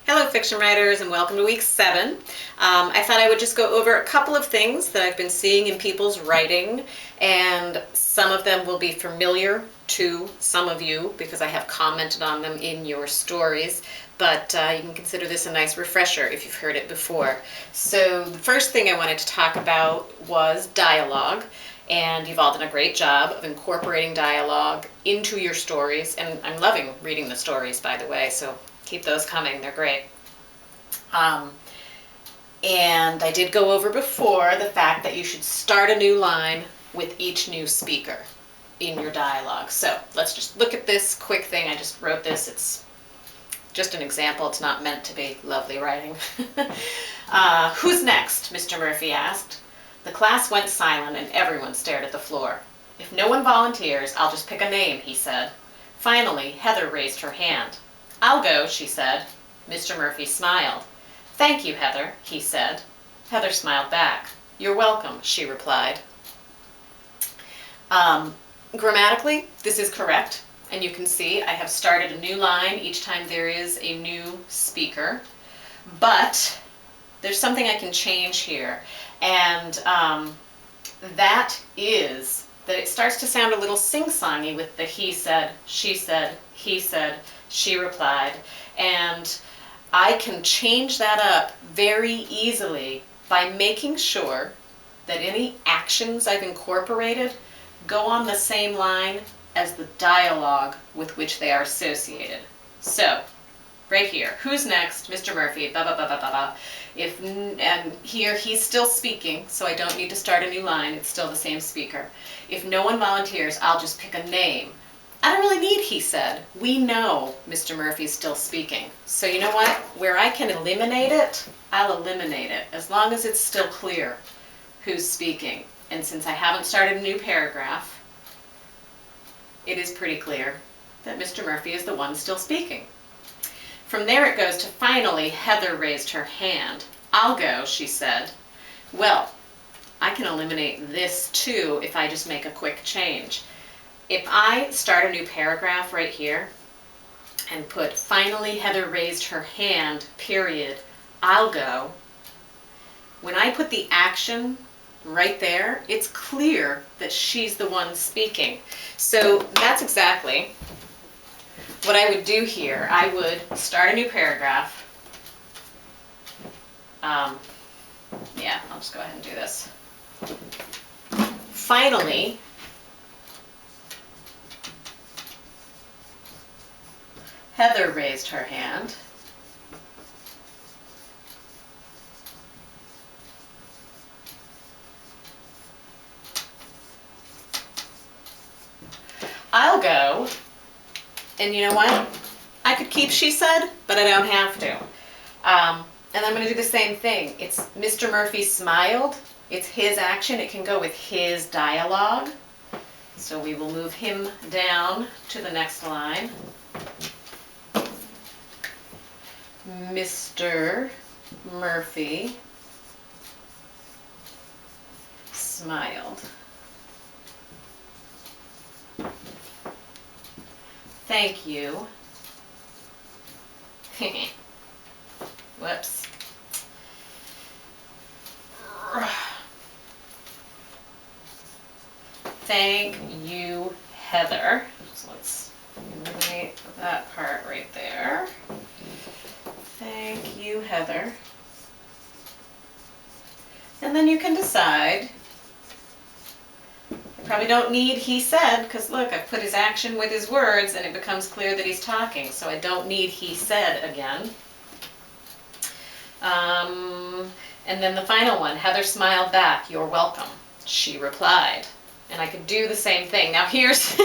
Hello fiction writers and welcome to week 7. I thought I would just go over a couple of things that I've been seeing in people's writing, and some of them will be familiar to some of you because I have commented on them in your stories, but you can consider this a nice refresher if you've heard it before. So the first thing I wanted to talk about was dialogue. And you've all done a great job of incorporating dialogue into your stories, and I'm loving reading the stories, by the way, so keep those coming, they're great. And I did go over before the fact that you should start a new line with each new speaker in your dialogue. So let's just look at this quick thing. I just wrote this. It's just an example. It's not meant to be lovely writing. Who's next? Mr. Murphy asked. The class went silent and everyone stared at the floor. If no one volunteers, I'll just pick a name, he said. Finally, Heather raised her hand. I'll go, she said. Mr. Murphy smiled. Thank you, Heather, he said. Heather smiled back. You're welcome, she replied. Grammatically, this is correct, and you can see I have started a new line each time there is a new speaker, but there's something I can change here, and that is that it starts to sound a little sing-songy with the he said, he said, she replied, and I can change that up very easily by making sure that any actions I've incorporated go on the same line as the dialogue with which they are associated. So, right here, who's next? Mr. Murphy, blah, blah, blah, blah, blah, blah. And here he's still speaking, so I don't need to start a new line, it's still the same speaker. If no one volunteers, I'll just pick a name. I don't really need he said. We know Mr. Murphy's still speaking. So you know what? Where I can eliminate it, I'll eliminate it, as long as it's still clear who's speaking. And since I haven't started a new paragraph, it is pretty clear that Mr. Murphy is the one still speaking. From there it goes to finally Heather raised her hand. I'll go, she said. Well, I can eliminate this too if I just make a quick change. If I start a new paragraph right here and put finally Heather raised her hand, period, I'll go, when I put the action right there, it's clear that she's the one speaking. So that's exactly what I would do here. I would start a new paragraph. Yeah, I'll just go ahead and do this. Finally, Heather raised her hand. I'll go, and you know what? I could keep she said, but I don't have to. And I'm going to do the same thing. It's Mr. Murphy smiled. It's his action. It can go with his dialogue. So we will move him down to the next line. Mr. Murphy smiled. Thank you. Whoops. Thank you, Heather. So let's eliminate that part right there. Thank you, Heather. And then you can decide. I probably don't need he said, because look, I've put his action with his words and it becomes clear that he's talking, so I don't need he said again. And then the final one, Heather smiled back, you're welcome, she replied. And I could do the same thing. Now here's,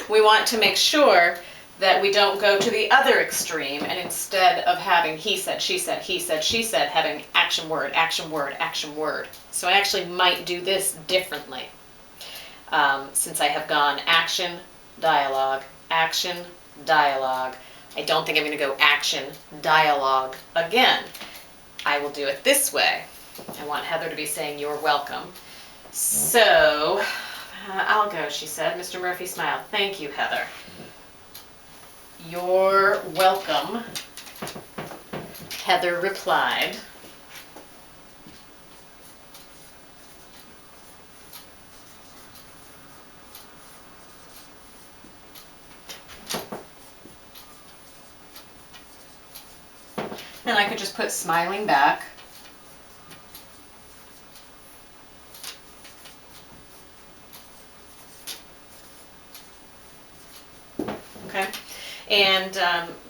we want to make sure that we don't go to the other extreme, and instead of having he said, she said, he said, she said, having action word, action word, action word. So I actually might do this differently. Since I have gone action, dialogue, action, dialogue. I don't think I'm going to go action, dialogue again. I will do it this way. I want Heather to be saying, you're welcome. So, I'll go, she said. Mr. Murphy smiled. Thank you, Heather. You're welcome. Heather replied. And I could just put smiling back. Okay, and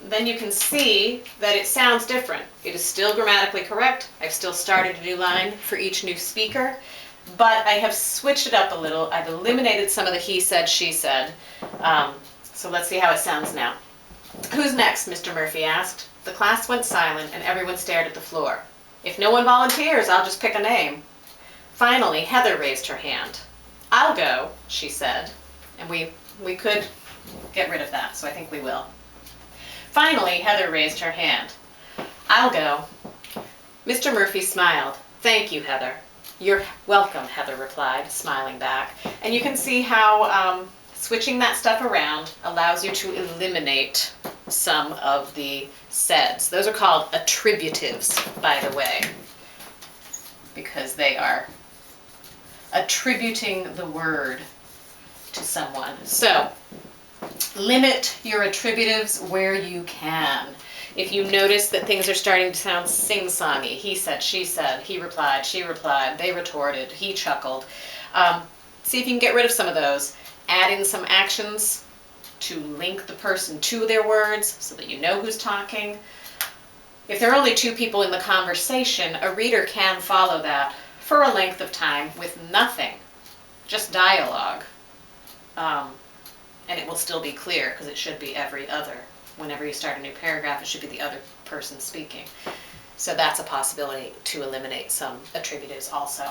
then you can see that it sounds different. It is still grammatically correct. I've still started a new line for each new speaker, but I have switched it up a little. I've eliminated some of the he said, she said. So let's see how it sounds now. Who's next? Mr. Murphy asked. The class went silent and everyone stared at the floor. If no one volunteers, I'll just pick a name. Finally, Heather raised her hand. I'll go, she said. And we could get rid of that, so I think we will. Finally, Heather raised her hand. I'll go. Mr. Murphy smiled. Thank you, Heather. You're welcome, Heather replied, smiling back. And you can see how switching that stuff around allows you to eliminate some of the saids. Those are called attributives, by the way, because they are attributing the word to someone. So, limit your attributives where you can. If you notice that things are starting to sound sing-songy, he said, she said, he replied, she replied, they retorted, he chuckled. See if you can get rid of some of those. Add in some actions to link the person to their words so that you know who's talking. If there are only two people in the conversation, a reader can follow that for a length of time with nothing, just dialogue. And it will still be clear because it should be every other. Whenever you start a new paragraph, it should be the other person speaking. So that's a possibility to eliminate some attributives also.